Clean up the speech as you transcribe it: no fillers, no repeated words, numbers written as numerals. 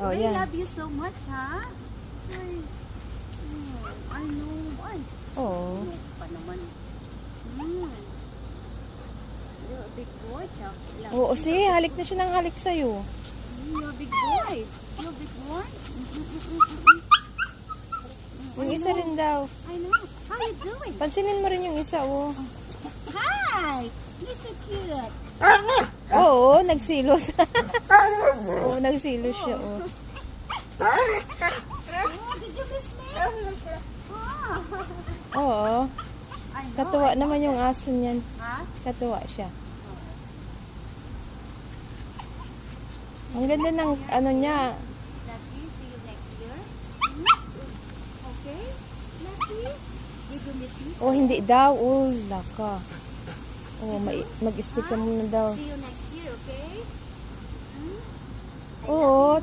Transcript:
Oh, They yan. love you so much, ha? Ay. I know. Ay, Oo. susunod pa naman. You're a big boy, Chuck. Oo, sige, halik na siya ng halik sa'yo. You're a big boy. You're a big boy. Yung isa rin daw. I know. How you doing? Pansinin mo rin yung isa, oh. Hi! You're so cute. Oo, nagsilos. Oo, nagsilos siya, oh. Oh, did you miss me? Oh. Oo. I know. Katuwa naman yung aso niyan. Ha? Katuwa siya. Ang ganda ng ano niya. Lucky, see you next year. Okay? Lucky? Did you miss me? Oh, hindi daw. Oh, laka. Oh, mag-stick ka muna daw. See you next year, okay? Oo,